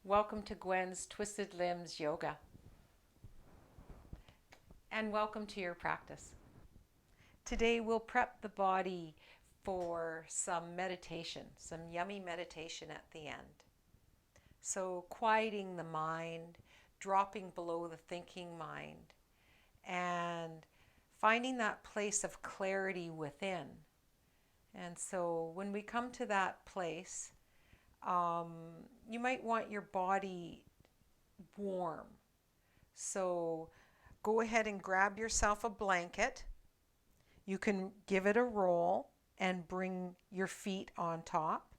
Welcome to Gwen's Twisted Limbs Yoga. And welcome to your practice. Today we'll prep the body for some meditation, some yummy meditation at the end. So quieting the mind, dropping below the thinking mind, and finding that place of clarity within. And so when we come to that place, you might want your body warm. So go ahead and grab yourself a blanket. You can give it a roll and bring your feet on top.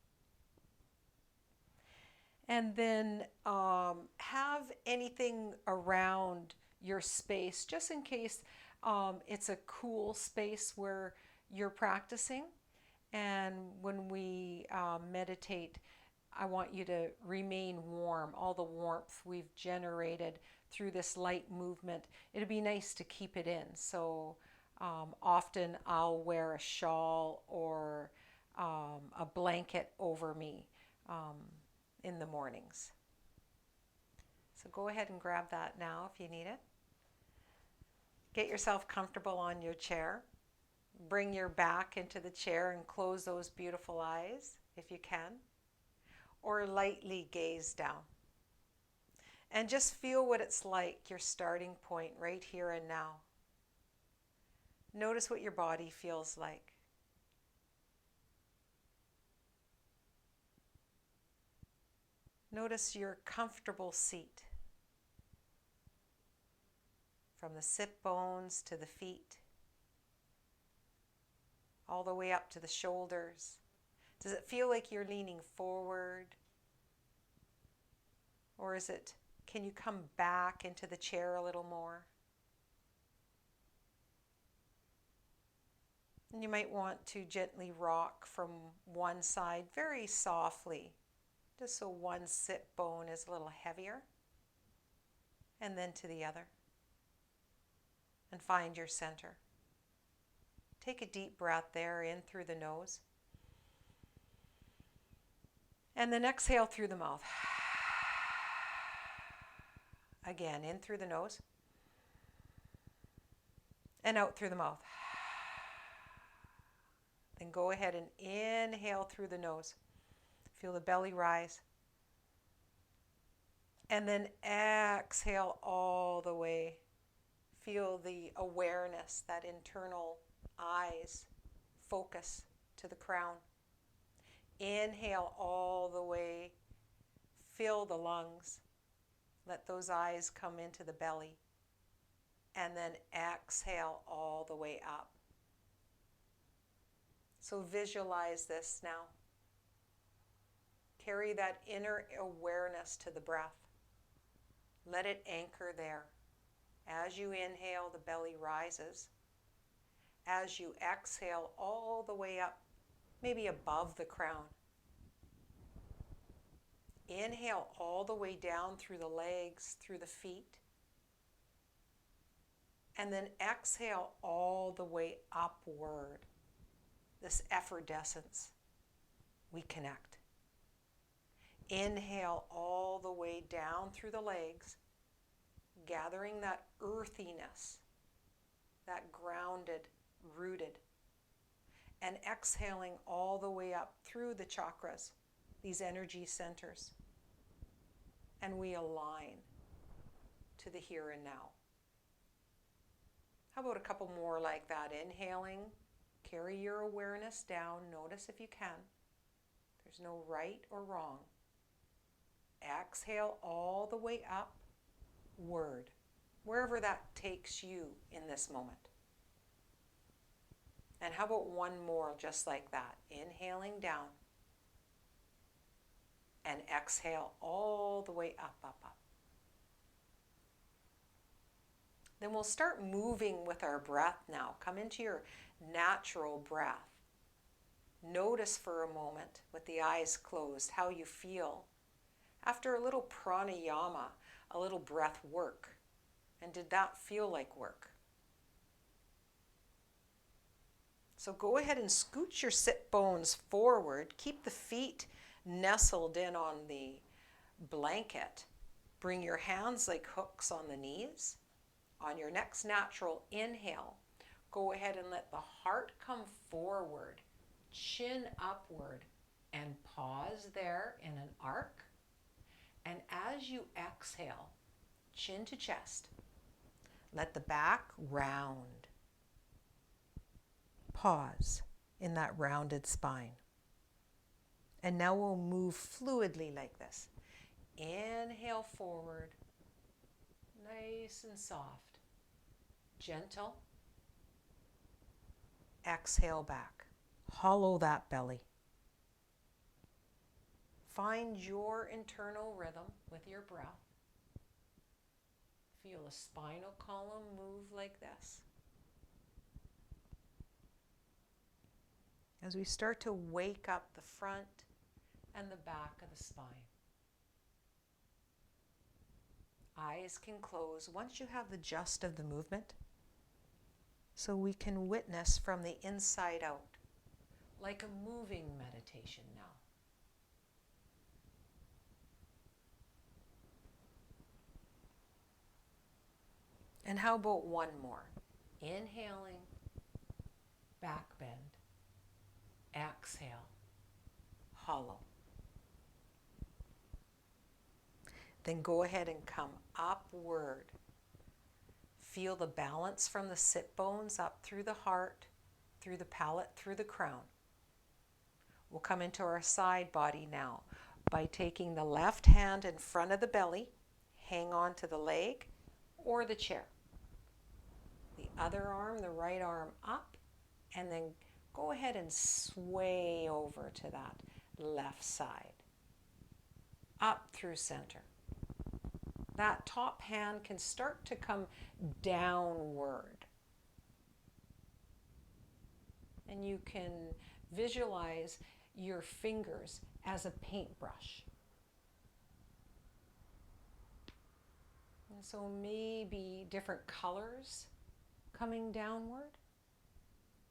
And then have anything around your space just in case it's a cool space where you're practicing. And when we meditate, I want you to remain warm, all the warmth we've generated through this light movement. It'd be nice to keep it in. So often I'll wear a shawl or a blanket over me in the mornings. So go ahead and grab that now if you need it. Get yourself comfortable on your chair. Bring your back into the chair and close those beautiful eyes if you can. Or lightly gaze down. And just feel what it's like, your starting point right here and now. Notice what your body feels like. Notice your comfortable seat. From the sit bones to the feet, all the way up to the shoulders. Does it feel like you're leaning forward? Or can you come back into the chair a little more? And you might want to gently rock from one side very softly, just so one sit bone is a little heavier, and then to the other. And find your center. Take a deep breath there, in through the nose. And then exhale through the mouth. Again, in through the nose. And out through the mouth. Then go ahead and inhale through the nose. Feel the belly rise. And then exhale all the way. Feel the awareness, that internal eyes focus to the crown. Inhale all the way. Fill the lungs. Let those eyes come into the belly. And then exhale all the way up. So visualize this now. Carry that inner awareness to the breath. Let it anchor there. As you inhale, the belly rises. As you exhale all the way up, maybe above the crown. Inhale all the way down through the legs, through the feet. And then exhale all the way upward. This effervescence. We connect. Inhale all the way down through the legs, gathering that earthiness, that grounded, rooted. And exhaling all the way up through the chakras, these energy centers. And we align to the here and now. How about a couple more like that? Inhaling, carry your awareness down. Notice if you can. There's no right or wrong. Exhale all the way upward, wherever that takes you in this moment. And how about one more just like that? Inhaling down. And exhale all the way up, up, up. Then we'll start moving with our breath now. Come into your natural breath. Notice for a moment with the eyes closed how you feel after a little pranayama, a little breath work. And did that feel like work? So go ahead and scoot your sit bones forward. Keep the feet nestled in on the blanket. Bring your hands like hooks on the knees. On your next natural inhale, go ahead and let the heart come forward, chin upward, and pause there in an arc. And as you exhale, chin to chest, let the back round. Pause in that rounded spine. And now we'll move fluidly like this. Inhale forward, nice and soft. Gentle. Exhale back. Hollow that belly. Find your internal rhythm with your breath. Feel a spinal column move like this. As we start to wake up the front and the back of the spine. Eyes can close once you have the gist of the movement, so we can witness from the inside out, like a moving meditation now. And how about one more? Inhaling, back bend, exhale, hollow. Then go ahead and come upward. Feel the balance from the sit bones up through the heart, through the palate, through the crown. We'll come into our side body now by taking the left hand in front of the belly, hang on to the leg or the chair. The other arm, the right arm up, and then go ahead and sway over to that left side. Up through center. That top hand can start to come downward. And you can visualize your fingers as a paintbrush. And so maybe different colors coming downward,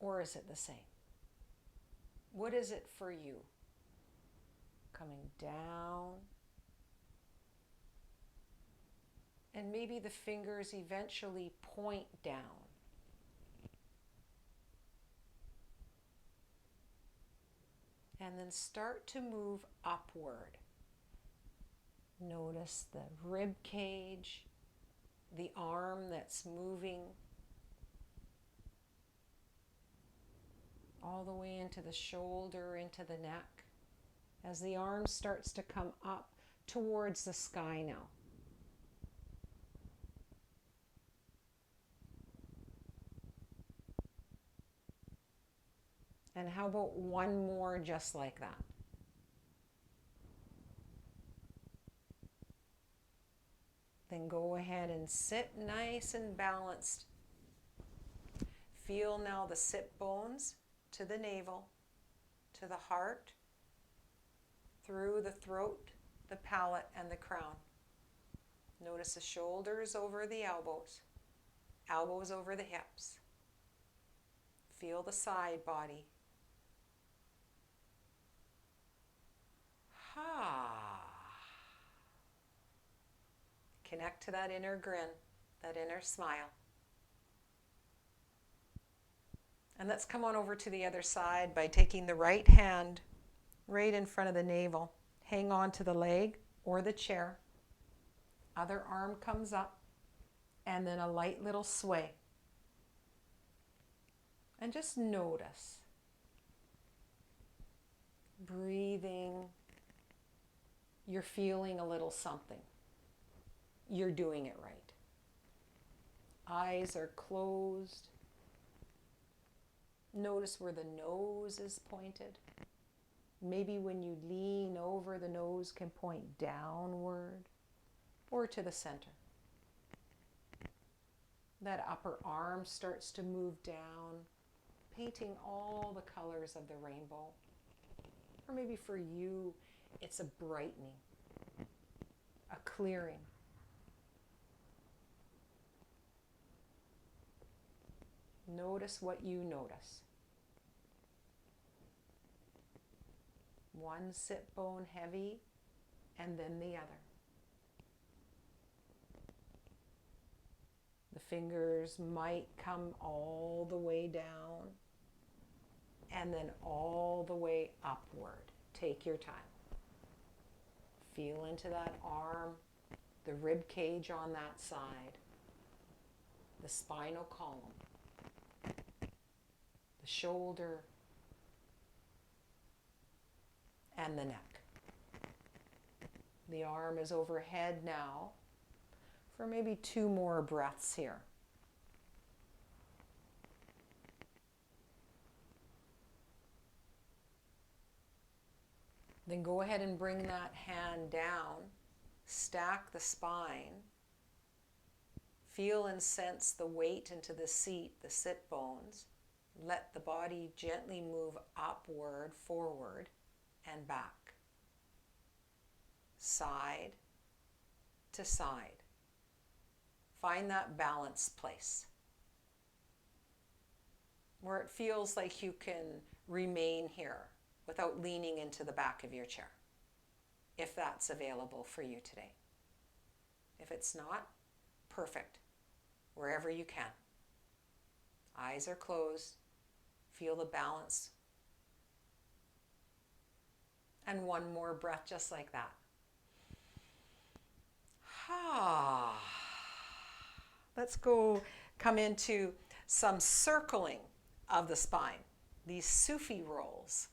or is it the same? What is it for you? Coming down. And maybe the fingers eventually point down. And then start to move upward. Notice the rib cage, the arm that's moving all the way into the shoulder, into the neck, as the arm starts to come up towards the sky now. And how about one more just like that? Then go ahead and sit nice and balanced. Feel now the sit bones to the navel, to the heart, through the throat, the palate, and the crown. Notice the shoulders over the elbows, elbows over the hips. Feel the side body. Connect to that inner grin, that inner smile. And let's come on over to the other side by taking the right hand right in front of the navel. Hang on to the leg or the chair. Other arm comes up, and then a light little sway. And just notice. Breathing. You're feeling a little something. You're doing it right. Eyes are closed. Notice where the nose is pointed. Maybe when you lean over, the nose can point downward or to the center. That upper arm starts to move down, painting all the colors of the rainbow. Or maybe for you, it's a brightening, a clearing. Notice what you notice. One sit bone heavy and then the other. The fingers might come all the way down and then all the way upward. Take your time. Feel into that arm, the rib cage on that side, the spinal column, the shoulder, and the neck. The arm is overhead now for maybe 2 more breaths here. Then go ahead and bring that hand down, stack the spine, feel and sense the weight into the seat, the sit bones. Let the body gently move upward, forward, and back. Side to side. Find that balance place where it feels like you can remain here without leaning into the back of your chair, if that's available for you today. If it's not, perfect, wherever you can. Eyes are closed, feel the balance. And 1 more breath just like that. Let's come into some circling of the spine, these Sufi rolls.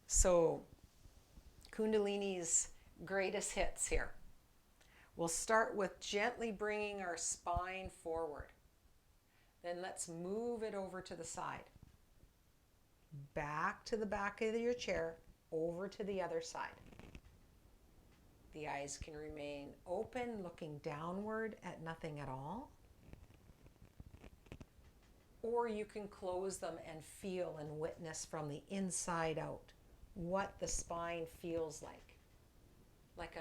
So Kundalini's greatest hits here. We'll start with gently bringing our spine forward. Then let's move it over to the side. Back to the back of your chair, over to the other side. The eyes can remain open, looking downward at nothing at all. Or you can close them and feel and witness from the inside out what the spine feels like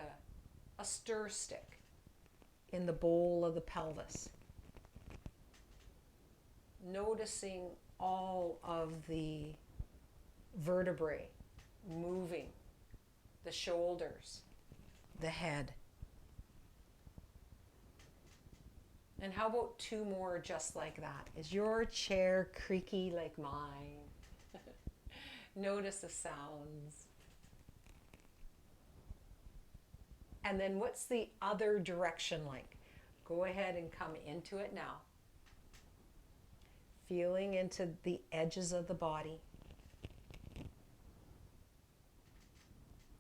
a stir stick in the bowl of the pelvis. Noticing all of the vertebrae moving, the shoulders, the head. And how about 2 more just like that? Is your chair creaky like mine? Notice the sounds. And then what's the other direction like? Go ahead and come into it now. Feeling into the edges of the body,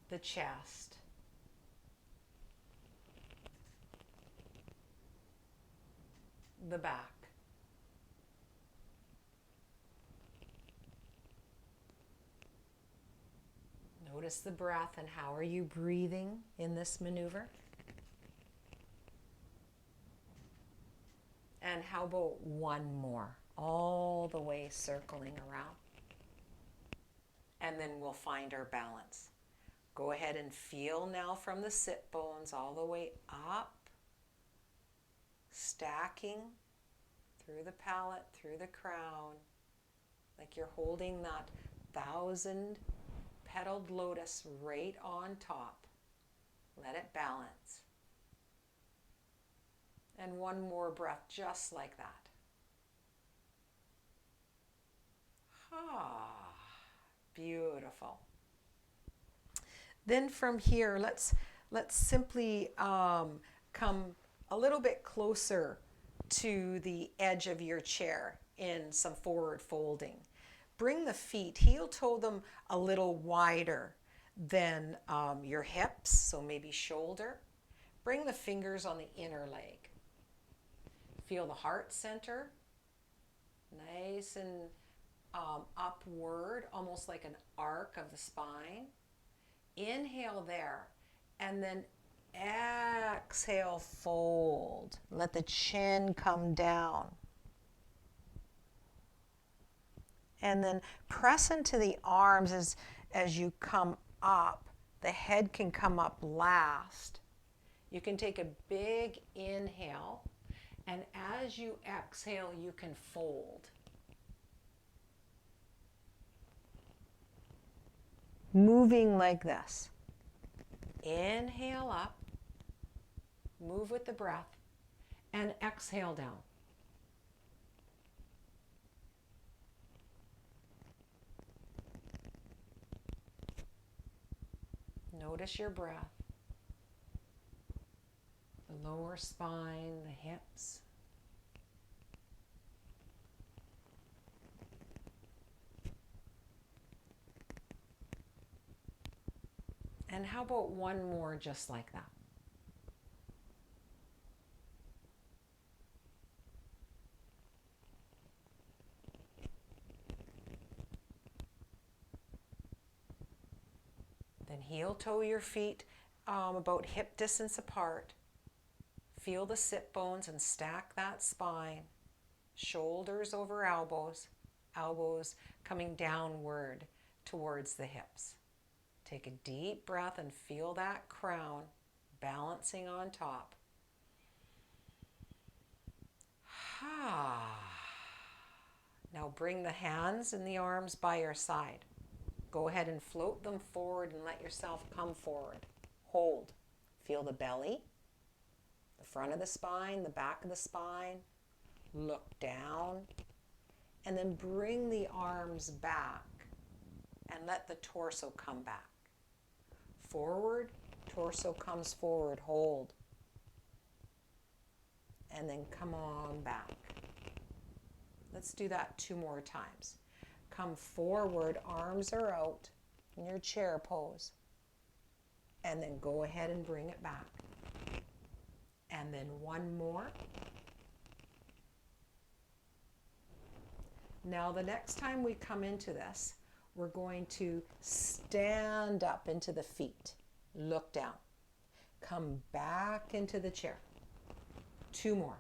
the chest, the back. Notice the breath and how are you breathing in this maneuver? And how about 1 more, all the way circling around? And then we'll find our balance. Go ahead and feel now from the sit bones all the way up, stacking through the palate, through the crown, like you're holding that 1,000-petaled lotus right on top. Let it balance. And 1 more breath just like that. Beautiful. Then from here, let's simply come a little bit closer to the edge of your chair in some forward folding. Bring the feet, heel toe them a little wider than your hips, so maybe shoulder. Bring the fingers on the inner leg. Feel the heart center, nice and upward, almost like an arc of the spine. Inhale there, and then exhale, fold. Let the chin come down. And then press into the arms as you come up. The head can come up last. You can take a big inhale, and as you exhale, you can fold. Moving like this. Inhale up, move with the breath, and exhale down. Notice your breath, the lower spine, the hips. And how about one more just like that? Then heel toe your feet about hip distance apart. Feel the sit bones and stack that spine. Shoulders over elbows, elbows coming downward towards the hips. Take a deep breath and feel that crown balancing on top. Now bring the hands and the arms by your side. Go ahead and float them forward and let yourself come forward. Hold. Feel the belly, the front of the spine, the back of the spine. Look down. And then bring the arms back and let the torso come back. Forward, torso comes forward. Hold. And then come on back. Let's do that 2 more times. Come forward, arms are out in your chair pose. And then go ahead and bring it back. And then 1 more. Now the next time we come into this, we're going to stand up into the feet. Look down. Come back into the chair. 2 more.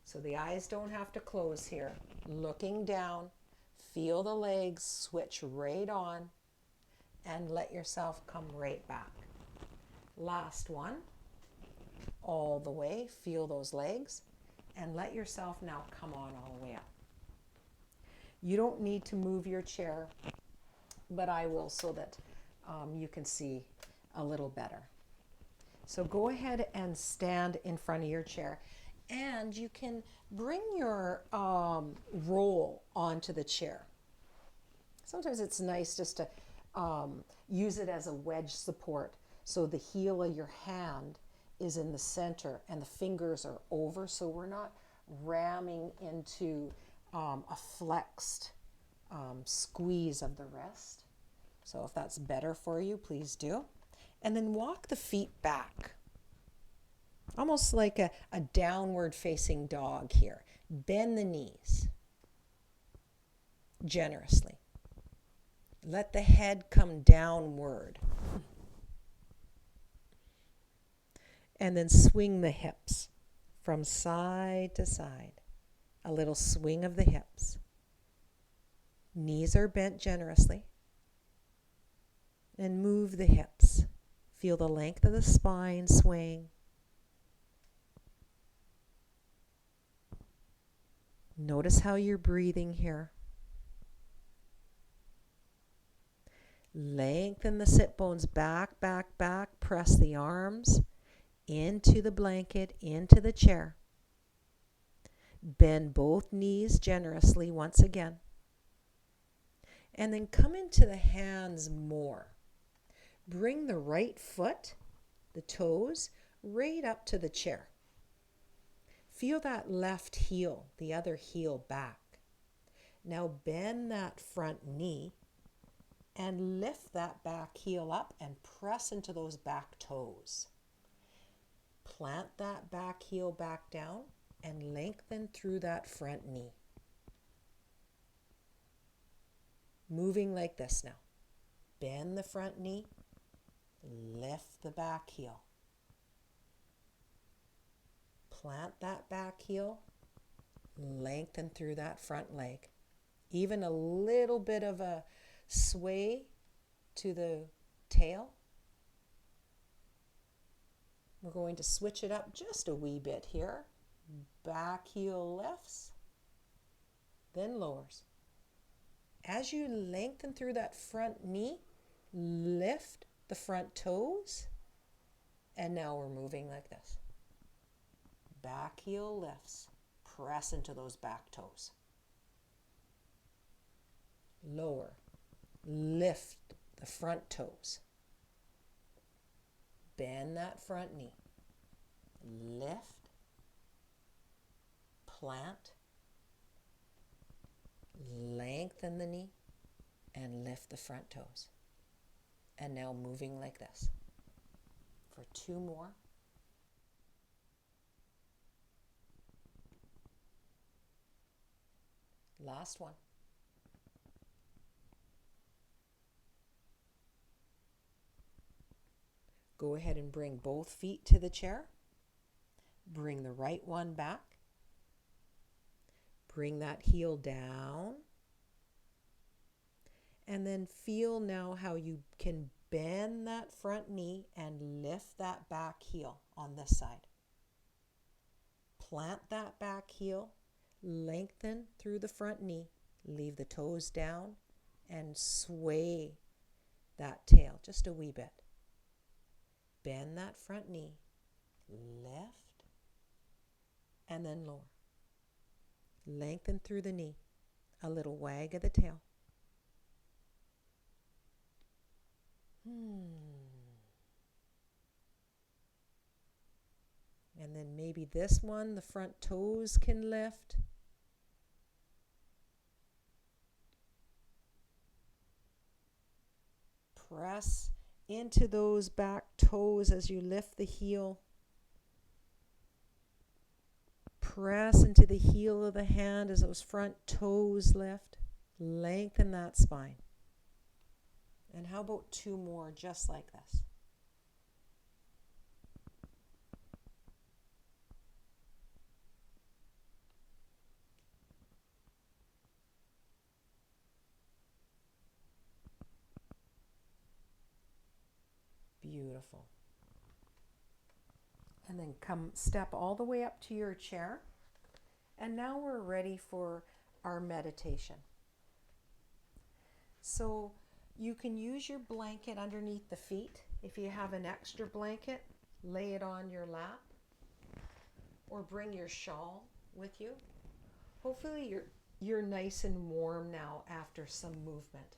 So the eyes don't have to close here. Looking down, feel the legs switch right on and let yourself come right back. Last one. All the way, feel those legs and let yourself now come on all the way up. You don't need to move your chair, but I will so that you can see a little better. So go ahead and stand in front of your chair, and you can bring your roll onto the chair. Sometimes it's nice just to use it as a wedge support, so the heel of your hand is in the center and the fingers are over, so we're not ramming into a flexed squeeze of the wrist. So if that's better for you, please do. And then walk the feet back, almost like a downward facing dog here. Bend the knees generously. Let the head come downward. And then swing the hips from side to side. A little swing of the hips. Knees are bent generously. And move the hips. Feel the length of the spine swing. Notice how you're breathing here. Lengthen the sit bones back, back, back. Press the arms into the blanket, into the chair. Bend both knees generously once again. And then come into the hands more. Bring the right foot, the toes, right up to the chair. Feel that left heel, the other heel back. Now bend that front knee and lift that back heel up and press into those back toes. Plant that back heel back down and lengthen through that front knee. Moving like this now. Bend the front knee, lift the back heel. Plant that back heel, lengthen through that front leg. Even a little bit of a sway to the tail. We're going to switch it up just a wee bit here. Back heel lifts, then lowers. As you lengthen through that front knee, lift the front toes. And now we're moving like this. Back heel lifts. Press into those back toes. Lower. Lift the front toes. Bend that front knee. Lift. Plant. Lengthen the knee and lift the front toes. And now moving like this. For 2 more. Last one. Go ahead and bring both feet to the chair. Bring the right one back. Bring that heel down. And then feel now how you can bend that front knee and lift that back heel on this side. Plant that back heel, lengthen through the front knee, leave the toes down, and sway that tail just a wee bit. Bend that front knee, lift, and then lower. Lengthen through the knee, a little wag of the tail. And then maybe this one, the front toes can lift. Press into those back toes as you lift the heel. Press into the heel of the hand as those front toes lift. Lengthen that spine. And how about 2 more just like this? Beautiful. And then step all the way up to your chair. And now we're ready for our meditation. So you can use your blanket underneath the feet. If you have an extra blanket, lay it on your lap or bring your shawl with you. Hopefully you're nice and warm now after some movement.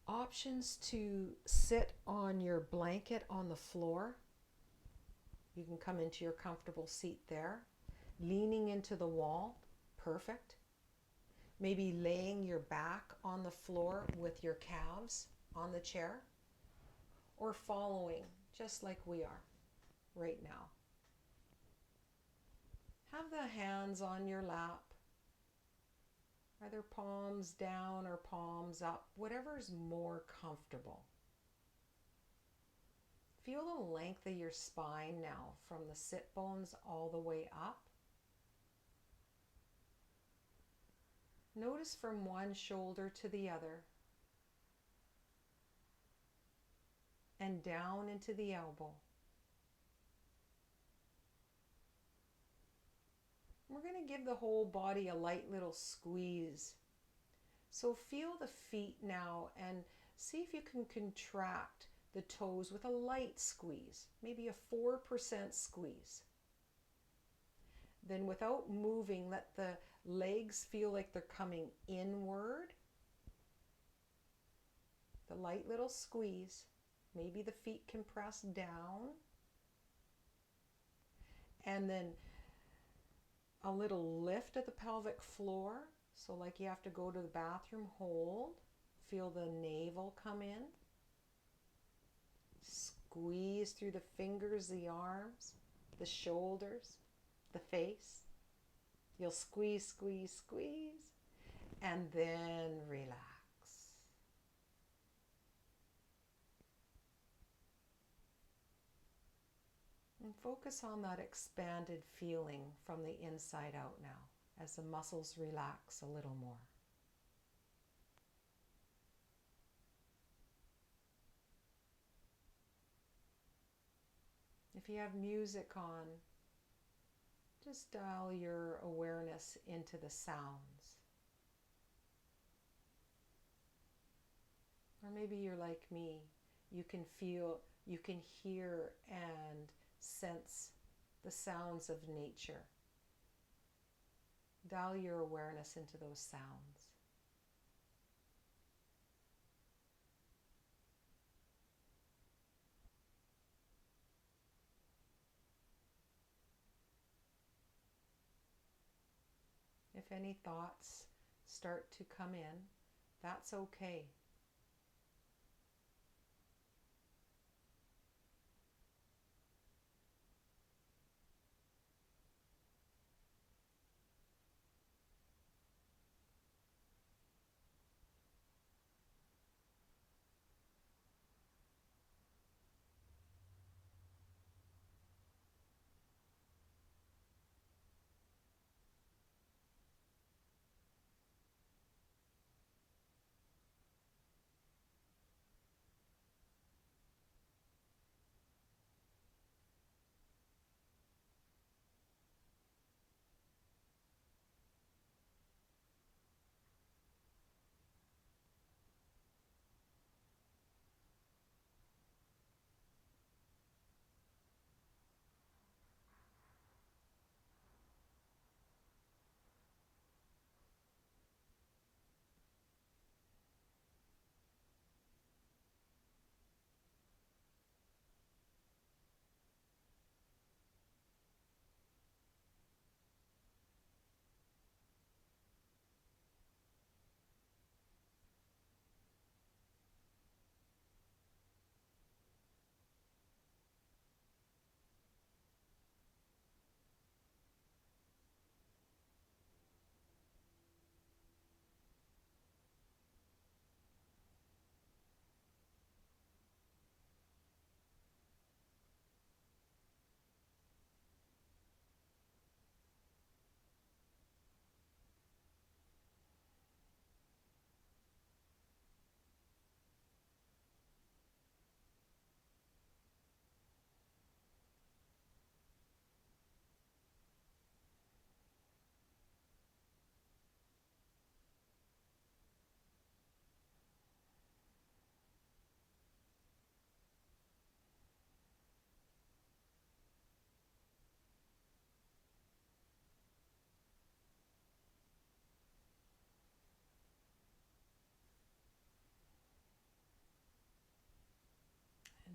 Options to sit on your blanket on the floor. You can come into your comfortable seat there. Leaning into the wall, perfect. Maybe laying your back on the floor with your calves on the chair, or following just like we are right now. Have the hands on your lap, either palms down or palms up, whatever's more comfortable. Feel the length of your spine now from the sit bones all the way up. Notice from one shoulder to the other and down into the elbow. We're going to give the whole body a light little squeeze. So feel the feet now and see if you can contract the toes with a light squeeze, maybe a 4% squeeze. Then without moving, let the legs feel like they're coming inward. The light little squeeze. Maybe the feet can press down. And then a little lift at the pelvic floor. So like you have to go to the bathroom, hold. Feel the navel come in. Squeeze through the fingers, the arms, the shoulders, the face. You'll squeeze, squeeze, squeeze, and then relax. And focus on that expanded feeling from the inside out now as the muscles relax a little more. If you have music on, just dial your awareness into the sounds. Or maybe you're like me. You can feel, you can hear and sense the sounds of nature. Dial your awareness into those sounds. If any thoughts start to come in, that's okay.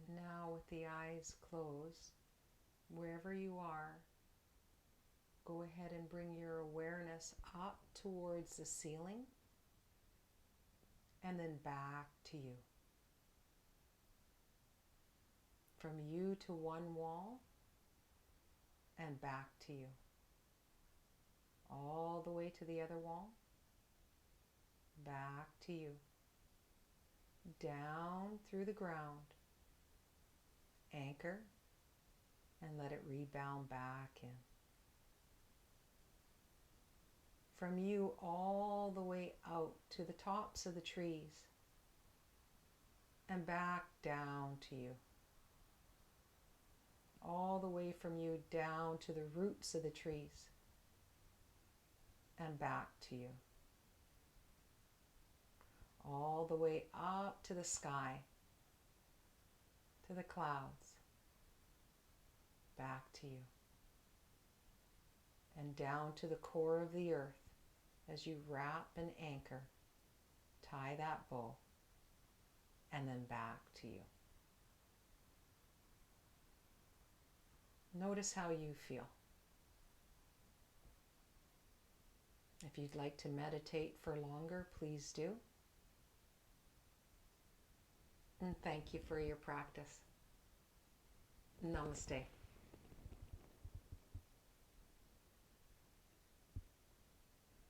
And now with the eyes closed, wherever you are, go ahead and bring your awareness up towards the ceiling and then back to you. From you to one wall and back to you. All the way to the other wall, back to you. Down through the ground, anchor, and let it rebound back in. From you all the way out to the tops of the trees and back down to you. All the way from you down to the roots of the trees and back to you. All the way up to the sky, to the clouds, back to you. And down to the core of the earth as you wrap and anchor, tie that bow, and then back to you. Notice how you feel. If you'd like to meditate for longer, please do. And thank you for your practice. Namaste.